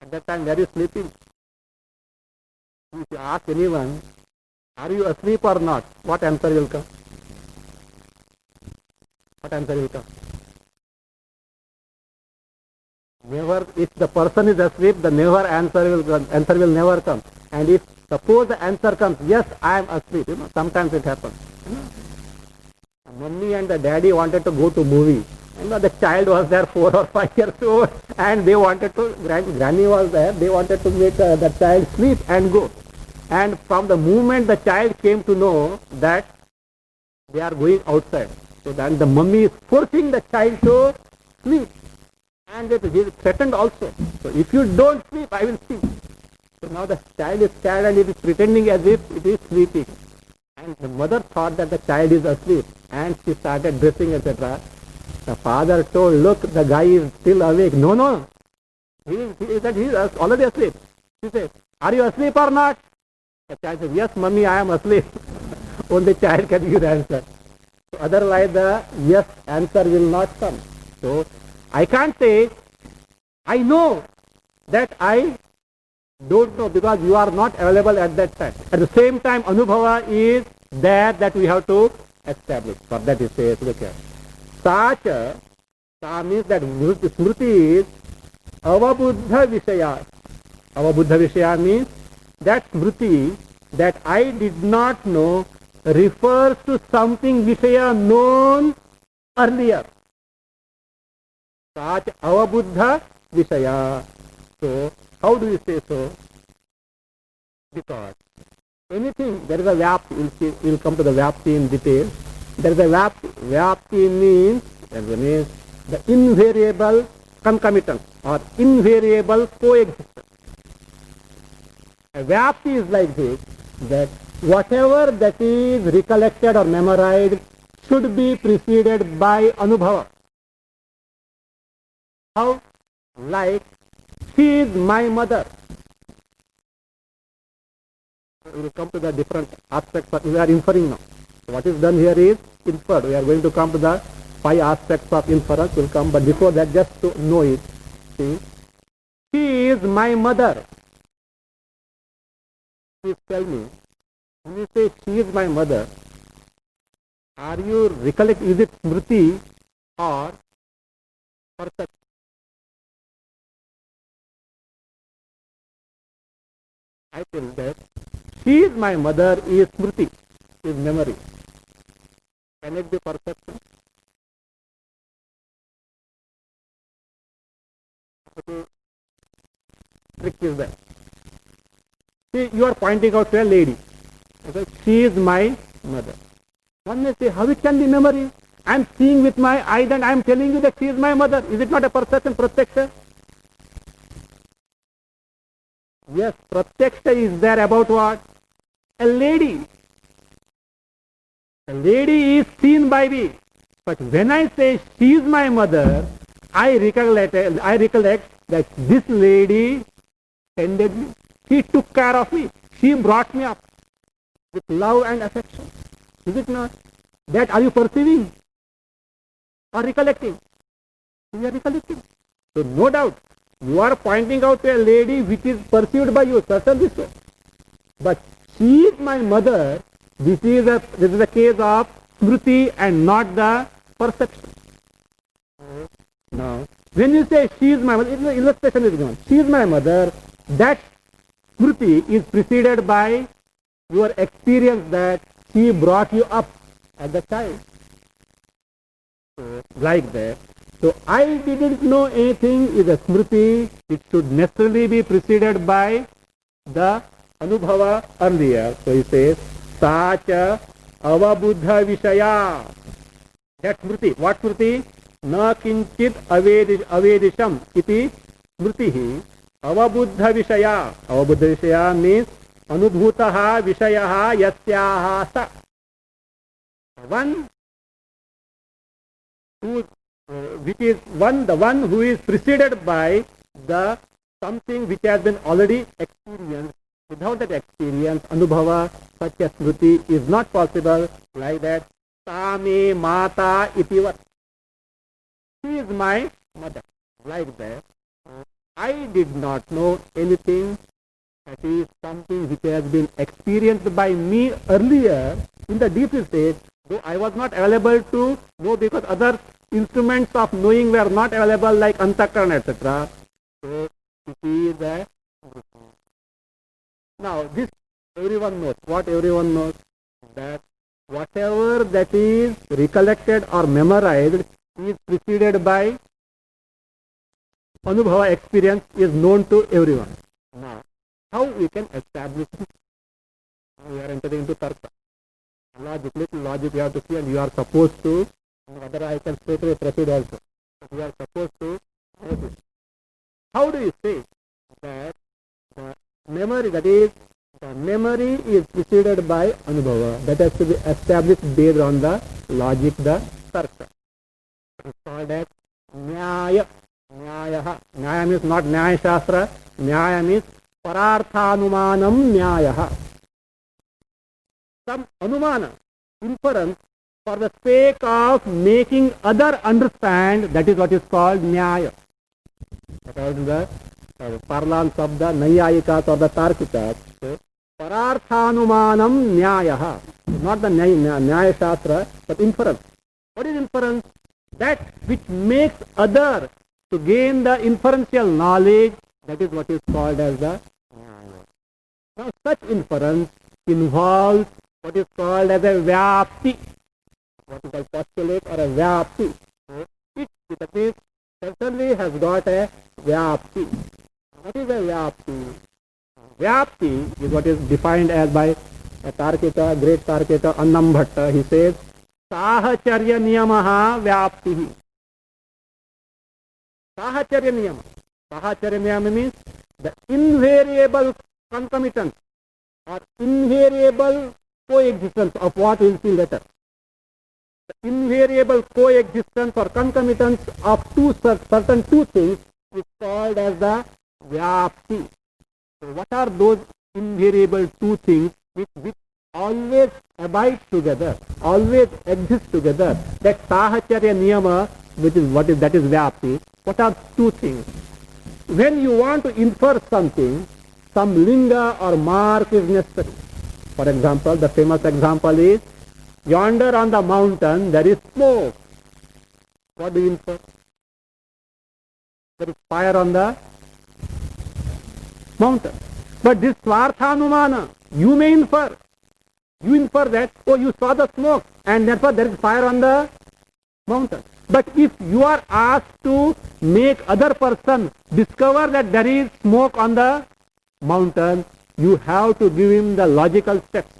At that time there is sleeping. If you ask anyone, are you asleep or not? What answer will come? What answer will come? Never, if the person is asleep, the never answer will never come. And if suppose the answer comes, yes, I am asleep, sometimes it happens. Mummy and the daddy wanted to go to movie. The child was there 4 or 5 years old, and they wanted to, granny was there, they wanted to make the child sleep and go. And from the moment the child came to know that they are going outside, so then the mummy is forcing the child to sleep. And it is threatened also. So if you don't sleep, I will sleep. So now the child is scared and it is pretending as if it is sleeping. And the mother thought that the child is asleep, and she started dressing, etc. The father told, look, the guy is still awake. No. He is already asleep. She said, are you asleep or not? The child said, yes, mummy, I am asleep. Only child can give the answer. So otherwise the yes answer will not come. So I can't say, I know that I don't know, because you are not available at that time. At the same time, Anubhava is there that we have to establish. For that it says, look here. Sacha, sa means that Smriti is avabuddha vishaya. Avabuddha vishaya means that Smriti that I did not know refers to something vishaya known earlier. Sacha avabuddha vishaya. So, how do you say so? Because anything, there is a vyapti, we'll come to the vyapti in detail. There is a vyapti means the invariable concomitance or invariable coexistence. A vyapti is like this, that whatever that is recollected or memorized should be preceded by anubhava. How? Like, she is my mother. We will come to the different aspects, but we are inferring now. So what is done here is inferred. We are going to come to the 5 aspects of inference. Will come, but before that, just to know it. See, she is my mother. Please tell me, when you say she is my mother, are you recollect? Is it smriti or perception? I think that she is my mother is smriti, is memory. Can it be perception? What trick is that? See, you are pointing out to a lady. Okay? She is my mother. One may say, how it can be memory? I am seeing with my eyes and I am telling you that she is my mother. Is it not a perception, pratyaksha? Yes, pratyaksha is there about what? A lady. A lady is seen by me. But when I say she is my mother, I recollect that this lady tended me. She took care of me. She brought me up with love and affection. Is it not? That are you perceiving or recollecting? You are recollecting. So no doubt, you are pointing out to a lady which is perceived by you, certainly so. But she is my mother. This is a case of smriti and not the perception. Now, when you say she is my mother, illustration is given. She is my mother. That smriti is preceded by your experience that she brought you up as a child. So, like that. So, I didn't know anything is a smriti. It should necessarily be preceded by the anubhava earlier. So, he says, Sacha avabuddha vishaya. That smriti. What smriti? Na kinchit avedisham iti smritihi avabuddha vishaya. Avabuddha vishaya means anubhutaha vishayaha yasyaha sa. One who the one who is preceded by the something which has been already experienced. Without that experience, anubhava, such a smriti is not possible. Like that, Tame Mata itivat. She is my mother. Like that, I did not know anything. That is something which has been experienced by me earlier in the deep state, though I was not available to know because other instruments of knowing were not available like antakarana, etc. So it is a. Now this everyone knows. What everyone knows? That whatever that is recollected or memorized is preceded by Anubhava experience is known to everyone. Now, how we can establish this? We are entering into Tarka. Logic you have to see, and you are supposed to, whether I can straight away proceed also. You are supposed to notice. How do you say that the memory, that is, the memory is preceded by Anubhava? That has to be established based on the logic, the Tarka. It is called as Nyaya. Nyaya. Nyaya means not Nyaya Shastra. Nyaya means Pararthanumanam Nyaya. Some Anumana, inference, for the sake of making other understand, that is what is called Nyaya. According to the parlance of the Naiyayikas or the Tarkikas, so, Pararthanumanam Nyaya. Not the Nyaya Shastra, but inference. What is inference? That which makes other to gain the inferential knowledge, that is what is called as the Nyaya. Now such inference involves what is called as a Vyapti. What is called postulate or a Vyapti. So it that means certainly has got a Vyapti. What is a Vyapti? Vyapti is what is defined as by a Tarkita, great Tarkita Annam Bhatta. He says, Sahacharya Niyamaha Vyapti. Sahacharya Niyama. Sahacharya Niyama means the invariable concomitance or invariable coexistence of what we will see later. The invariable coexistence or concomitance of certain two things is called as the Vyapti. So what are those invariable two things which always abide together, always exist together? That Sahacharya Niyama, that is Vyapti. What are two things? When you want to infer something, some linga or mark is necessary. For example, the famous example is, yonder on the mountain there is smoke. What do you infer? There is fire on the mountain. But this Swarthanumana, you may infer. You infer that, oh, you saw the smoke and therefore there is fire on the mountain. But if you are asked to make other person discover that there is smoke on the mountain, you have to give him the logical steps.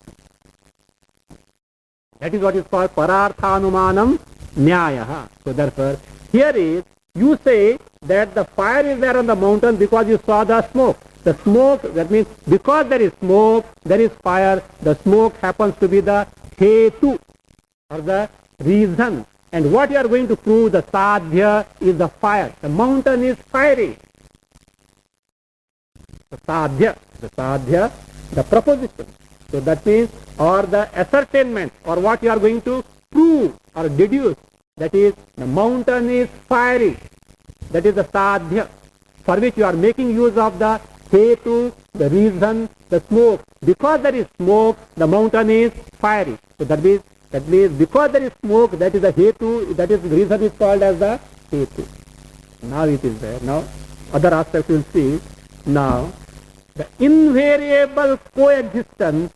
That is what is called Pararthanumanam Nyaya. So therefore, here is, you say that the fire is there on the mountain because you saw the smoke. The smoke, that means because there is smoke, there is fire. The smoke happens to be the hetu or the reason. And what you are going to prove, the sadhya, is the fire. The mountain is fiery. The sadhya, the proposition. So that means, or the ascertainment, or what you are going to prove or deduce, that is, the mountain is fiery. That is the sadhya, for which you are making use of the hetu, the reason, the smoke. Because there is smoke, the mountain is fiery. So that means because there is smoke, that is the hetu, that is the reason is called as the hetu. Now it is there. Now other aspects we will see. Now the invariable coexistence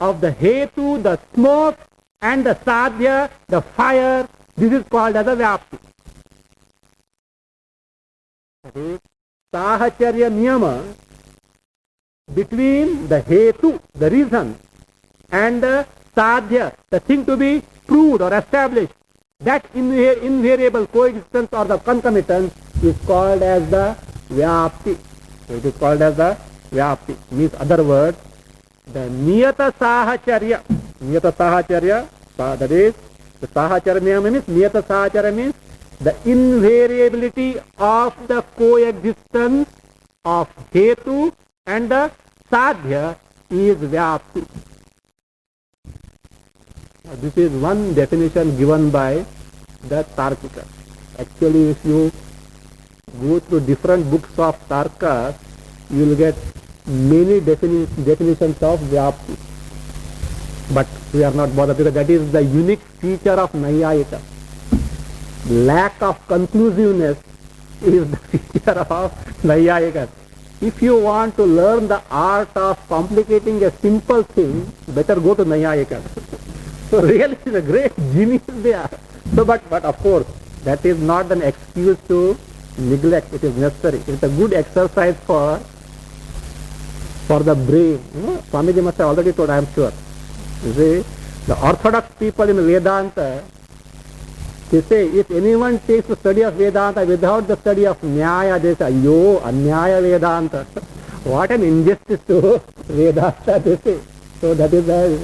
of the hetu, the smoke, and the sadhya, the fire, this is called as a Vyapti. That is Sahacharya Niyama between the hetu, the reason, and the sadhya, the thing to be proved or established. That invariable coexistence or the concomitance is called as the Vyapti. So it is called as the Vyapti. Means other words, the Niyata Sahacharya. Niyata Sahacharya, that is, the Sahacharya Niyama means, Niyata Sahacharya means the invariability of the coexistence of hetu and the sadhya is Vyapti. This is one definition given by the Tarkika. Actually, if you go through different books of Tarkas, you will get many definitions of Vyapti. But we are not bothered because that is the unique feature of Nayayika. Lack of conclusiveness is the feature of Naiyayikas. If you want to learn the art of complicating a simple thing, better go to Naiyayikas. So really is a great genius there. So but of course, that is not an excuse to neglect. It is necessary. It is a good exercise for the brain. Swamiji must have already told, I am sure. You see, the orthodox people in Vedanta, they say, if anyone takes the study of Vedanta without the study of Nyaya, they say, yo, Anyaya Vedanta. What an injustice to Vedanta, they say. So that is the...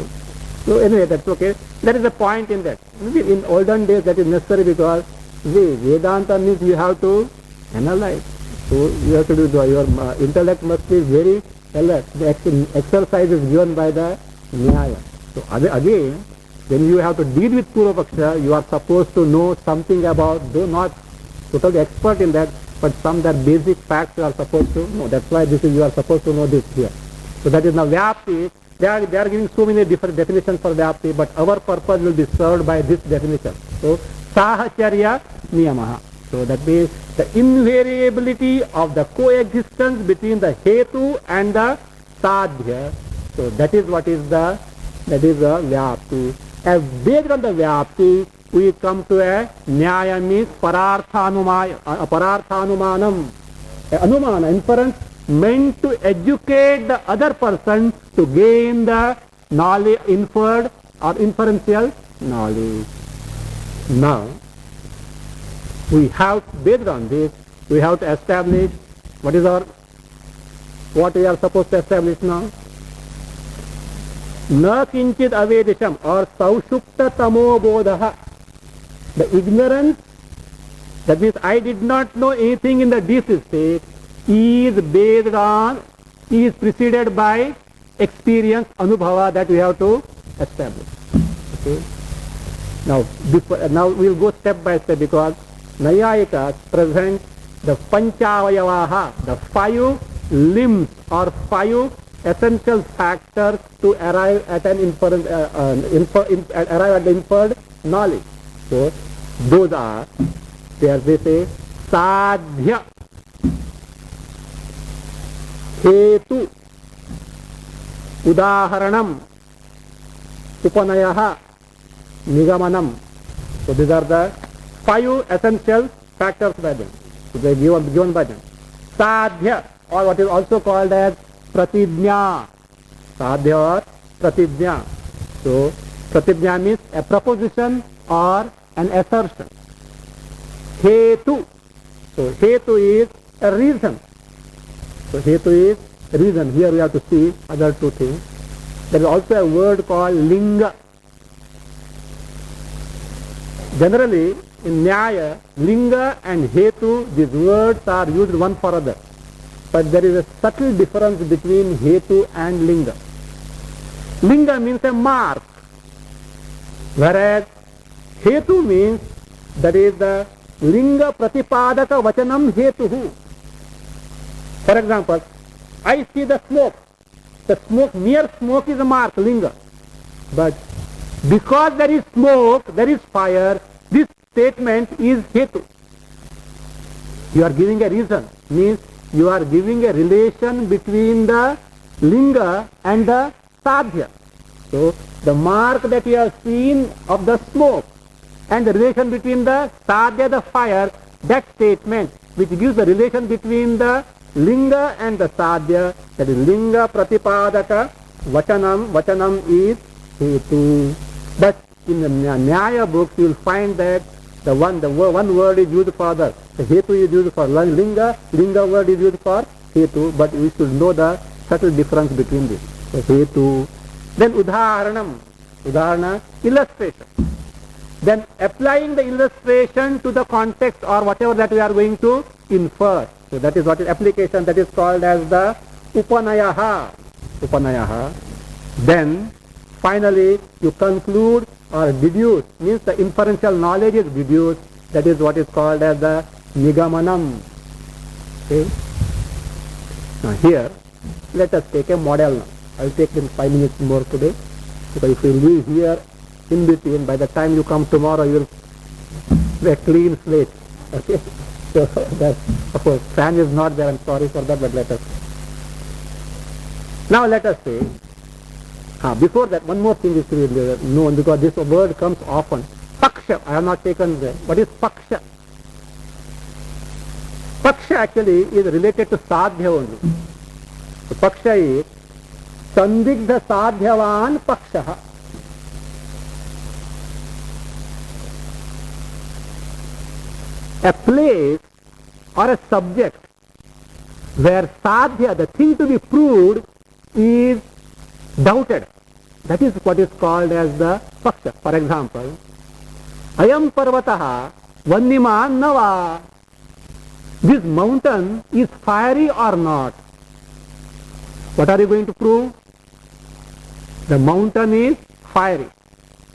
So anyway, that's okay. That is the point in that. Maybe in olden days that is necessary because Vedanta means you have to analyze. So you have to do, your intellect must be very alert. The exercise is given by the Nyaya. So again, when you have to deal with Purva-paksha, you are supposed to know something about, though not totally expert in that, but some that basic facts you are supposed to know. That's why this is, you are supposed to know this here. So that is now Vyapti. They are giving so many different definitions for Vyapti, but our purpose will be served by this definition. So Sahacharya Niyamaha. So that means the invariability of the coexistence between the Hetu and the Sadhya. So that is what is the Vyapti. As based on the Vyapti, we come to a Nyaya means Pararthanumanam. Anumana, inference, meant to educate the other person to gain the knowledge, inferred or inferential knowledge. Now, we have, based on this, we have to establish what we are supposed to establish now. Na kinchit avedisham or saushupta tamo bodha. The ignorance, that means I did not know anything in the this state, is preceded by experience, anubhava, that we have to establish. Okay. Now we will go step by step because Naiyayikas present the Panchavayavaha, the 5 limbs or 5 essential factors to arrive at an arrive at the inferred knowledge. So those are, there they say, Sadhya, Hetu, Udaharanam, Upanayaha, Nigamanam. So these are the 5 essential factors by them. So they are given by them. Sadhya, or what is also called as Pratijna. Sadhya or Pratijna. So Pratijna means a proposition or an assertion. Hetu. So Hetu is a reason. So Hetu is reason. Here we have to see other 2 things. There is also a word called Linga. Generally, in Nyaya, Linga and Hetu, these words are used one for other. But there is a subtle difference between Hetu and Linga. Linga means a mark, whereas Hetu means that is the Linga Pratipadaka Vachanam Hetuhu. For example, I see the smoke. The smoke, mere smoke is a mark, Linga. But because there is smoke, there is fire, this statement is Hetu. You are giving a reason, means you are giving a relation between the Linga and the Sadhya. So the mark that you have seen of the smoke and the relation between the Sadhya, the fire, that statement which gives the relation between the Linga and the Sadhya, that is Linga Pratipadaka Vachanam. Vachanam is Hetu. But in the Nyaya books you will find that the one word is used for the Hetu is used for Linga word is used for Hetu, but we should know the subtle difference between this. So Hetu. Then Udharanam. Udharana, illustration. Then applying the illustration to the context or whatever that we are going to infer. So that is what is application, that is called as the Upanayaha. Upanayaha. Then finally you conclude or deduce, means the inferential knowledge is deduced, that is what is called as the Nigamanam. Okay. Now here, let us take a model now. I will take in 5 minutes more today, because if you leave here in between, by the time you come tomorrow, you will be a clean slate. Okay. So that, of course, fan is not there. I'm sorry for that, but let us. Now let us say, before that, one more thing is to be known, because this word comes often. Paksha, I have not taken there. What is paksha? Paksha actually is related to sadhya only. So paksha is sandigdha sadhyavan paksha. A place or a subject where sadhya, the thing to be proved, is doubted. That is what is called as the paksha. For example, ayam parvataha vanniman nava. This mountain is fiery or not? What are you going to prove? The mountain is fiery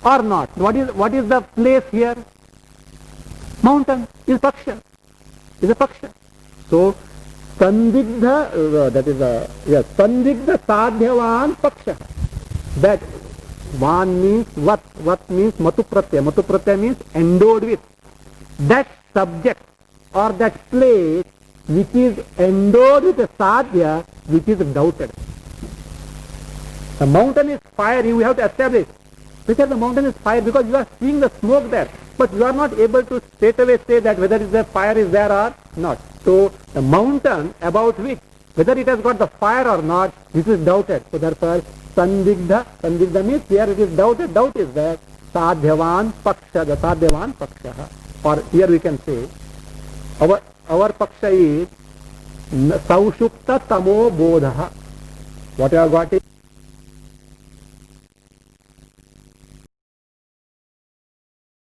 or not. What is the place here? Mountain is paksha. Is a paksha. So sandigdha, that is a sandigdha sadhyavan paksha. That one means what? What means matu pratyaya? Matu pratyaya means endowed with. That subject or that place which is endowed with a sadhya which is doubted. The mountain is fire, you have to establish. Because the mountain is fire, because you are seeing the smoke there, but you are not able to straight away say that whether the fire is there or not. So the mountain about which, whether it has got the fire or not, this is doubted. So therefore sandigdha means here it is doubted, doubt is there. Sadhyavan paksha, the sadhyavan paksha. Or here we can say, our paksha is saushupta tamo bodha. What you have got is